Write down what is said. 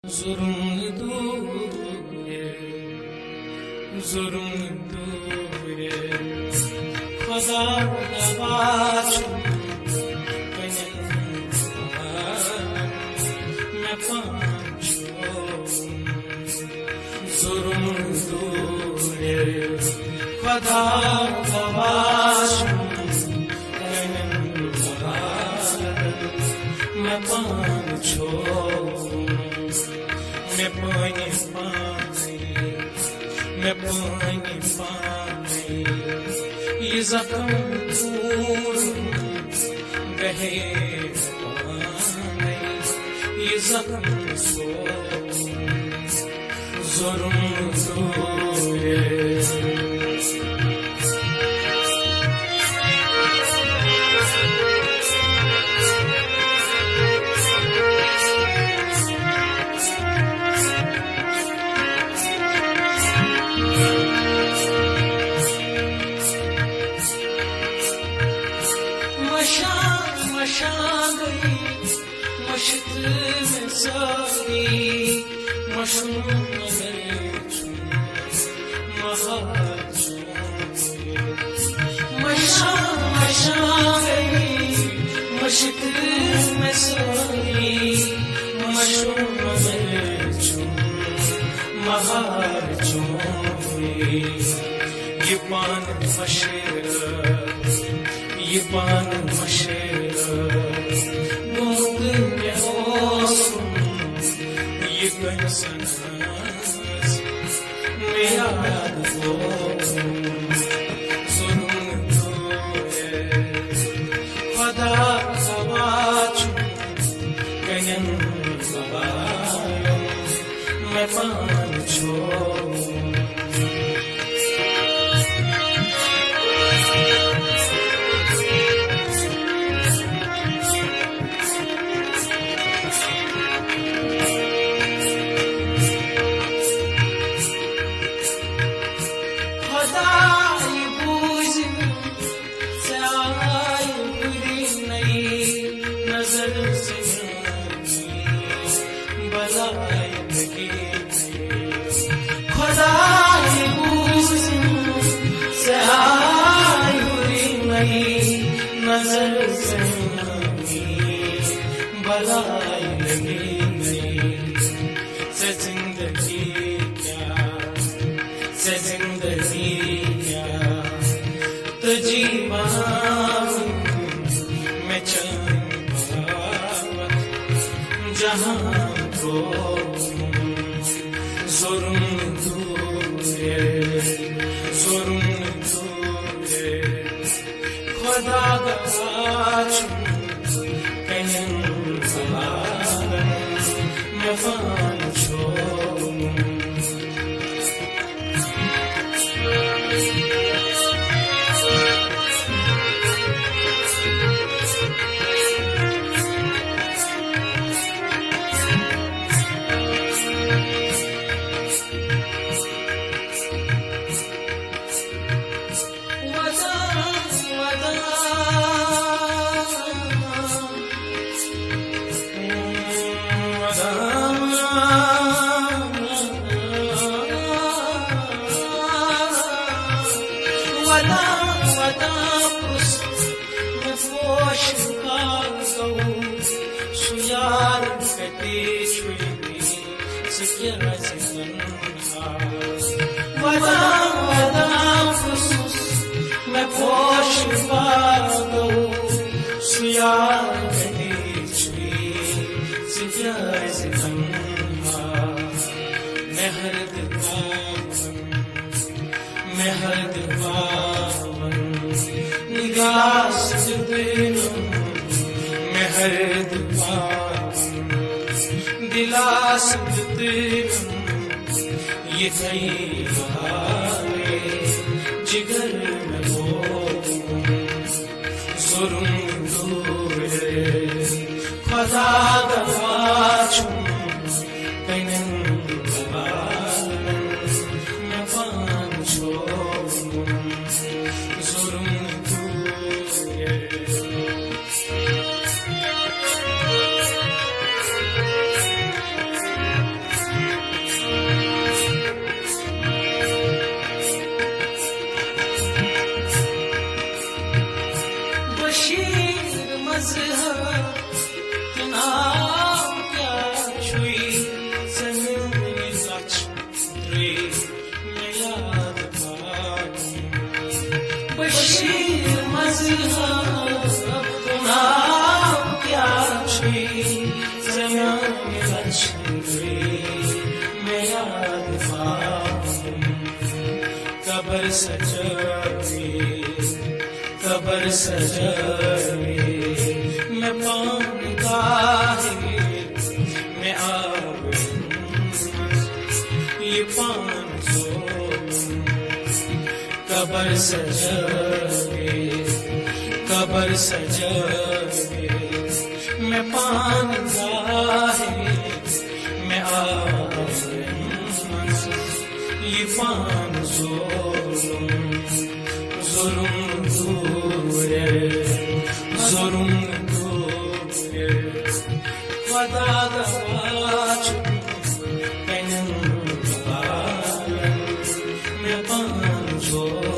जुर्म दूरे खुदा दबाचू मैं पांचो जुर्म दूरे खुदा दबाचू मैं पांचो मैं पानी ये जख्म दूर गहे ये जख्म सो जुर्म दूरे मशत में सारी मशरूम मशत में सारी मशरूम महार ये पान मशेर ये कैसन मेरा जुर्म दूरे खुदा दबाचू कयन मैं पांचो नजर से बलाई लगी नहीं से जिंदगी क्या तो जीवन में चल जहां को जुर्म दूरे खुदा दबाचू कयन मैं पांचो मैं पोश पागो सुयार मैं हर पावन निगाह मैं हर पावन दिलास ये सही जिगर में हो जुर्म दूरे खुदा दबाचू कयन मैं पांचो जुर्म दूरे मैं याद पाऊं कबर सजवे मैं पाऊं गाहे मैं आवे ये 500 कबर सजवे मैं पाऊं गाहे मैं आवे ये 500 Zorum dure Vada gavachu Benim balan Me panzo